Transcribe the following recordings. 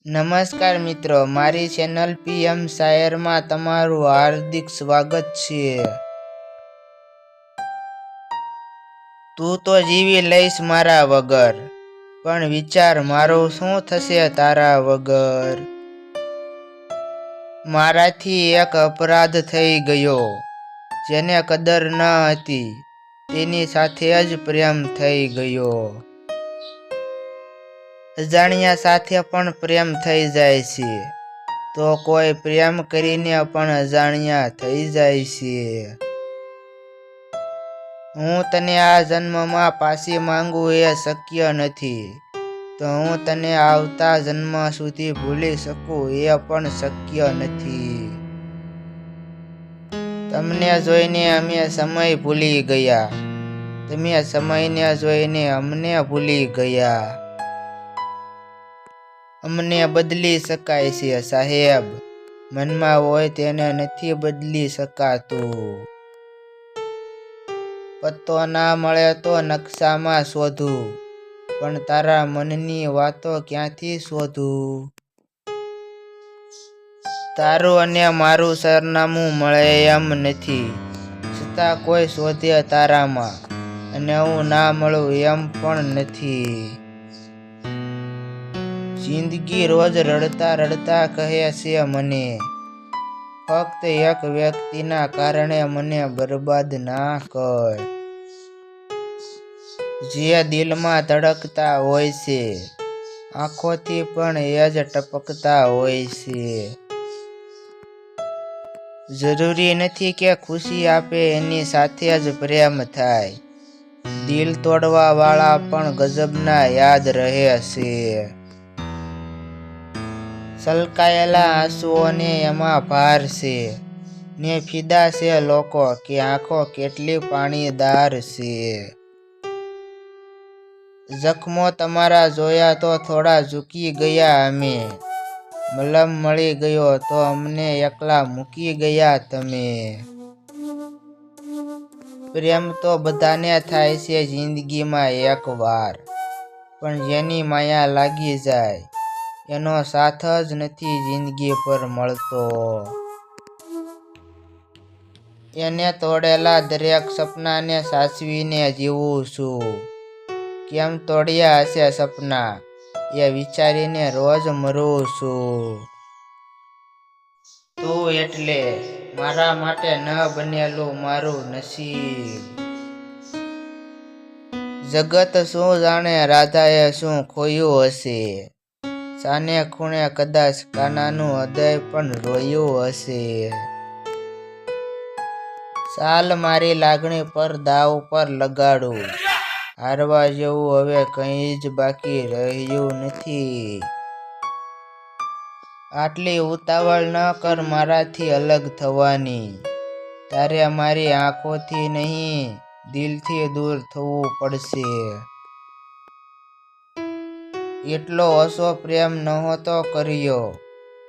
નમસ્કાર મિત્રો, મારી ચેનલ પીએમ શાયરમાં તમારું હાર્દિક સ્વાગત છે। તું તો જીવી લઈશ મારા વગર, પણ વિચાર મારો શું થશે તારા વગર। મારાથી એક અપરાધ થઈ ગયો, જેને કદર ન હતી તેની સાથે જ પ્રેમ થઈ ગયો। અજાણ્યા સાથે પણ પ્રેમ થઈ જાય છે, તો કોઈ પ્રેમ કરીને પણ અજાણ્યા થઈ જાય છે। હું તને આ જન્મમાં પાછી માંગુ એ શક્ય નથી, તો હું તને આવતા જન્મ સુધી ભૂલી શકું એ પણ શક્ય નથી। તમને જોઈને અમે સમય ભૂલી ગયા, તમે સમયને જોઈને અમને ભૂલી ગયા। અમને બદલી શકાય છે સાહેબ, મનમાં હોય તેને નથી બદલી શકાતું। પત્તો ના મળે તો નકશામાં શોધું, પણ તારા મનની વાતો ક્યાંથી શોધું। તારું અને મારું સરનામું મળે એમ નથી, છતાં કોઈ શોધે તારામાં, અને હું ના મળું એમ પણ નથી। જિંદગી રોજ રડતા રડતા કહે છે મને, ફક્ત એક વ્યક્તિના કારણે મને બરબાદ ના કર। જે દિલમાં ધડકતા હોય છે, આંખોથી પણ એ જ ટપકતા હોય છે। જરૂરી નથી કે ખુશી આપે એની સાથે જ પ્રેમ થાય, દિલ તોડવા વાળા પણ ગજબના યાદ રહે છે। છલકાયેલા આંસુઓને એમાં ભાર છે, ને ફિદા છે લોકો કે આંખો કેટલી પાણીદાર છે। જખમો તમારા જોયા તો થોડા ઝૂકી ગયા અમે, મલમ મળી ગયો તો અમને એકલા મૂકી ગયા તમે। પ્રેમ તો બધાને થાય છે જિંદગીમાં એક વાર, પણ જેની માયા લાગી જાય એનો સાથ જ નથી જિંદગી પર મળતો। એને તોડેલા દરેક સપનાને સાચવીને જીવું છું, કેમ તોડ્યા હશે સપના એ વિચારીને રોજ મરું છું। તું એટલે મારા માટે ન બનેલું મારું નસીબ। જગત શું જાણે રાધાએ શું ખોયું હશે, સાને ખૂણે કદાચ કાનાનું હૃદય પણ રોયું હશે। ચાલ મારી લાગણી પર દાવ પર લગાડું, હારવા જેવું હવે કંઈ જ બાકી રહ્યું નથી। આટલી ઉતાવળ ન કર મારાથી અલગ થવાની, તારે મારી આંખોથી નહીં દિલથી દૂર થવું પડશે। એટલો ઓછો પ્રેમ નહોતો કર્યો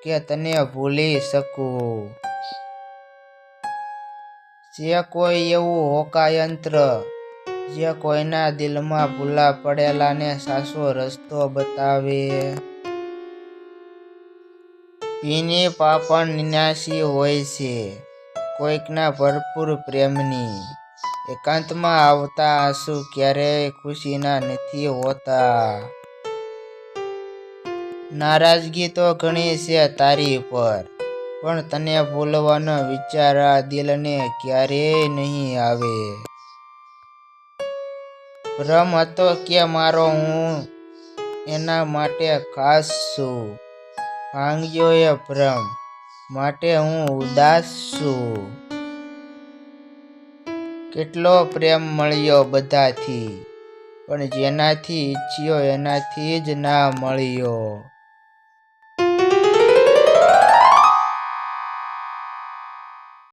કે તને ભૂલી શકું। છે કોઈ એવું હોકાયંત્ર જે કોઈના દિલમાં ભૂલા પડેલાને સાચો રસ્તો બતાવે। ભીની પાંપણ નિનાશી હોય છે કોઈકના ભરપૂર પ્રેમની, એકાંતમાં આવતા આંસુ ક્યારેય ખુશીના નથી હોતા। નારાજગી તો ઘણી છે તારી પર, પણ તને ભૂલવાનો વિચાર આ દિલને ક્યારેય નહીં આવે। ભ્રમ હતો કે મારો હું એના માટે ખાસ છું, ભાંગ્યો એ ભ્રમ, માટે હું ઉદાસ છું। કેટલો પ્રેમ મળ્યો બધાથી, પણ જેનાથી ઈચ્છ્યો એનાથી જ ના મળ્યો।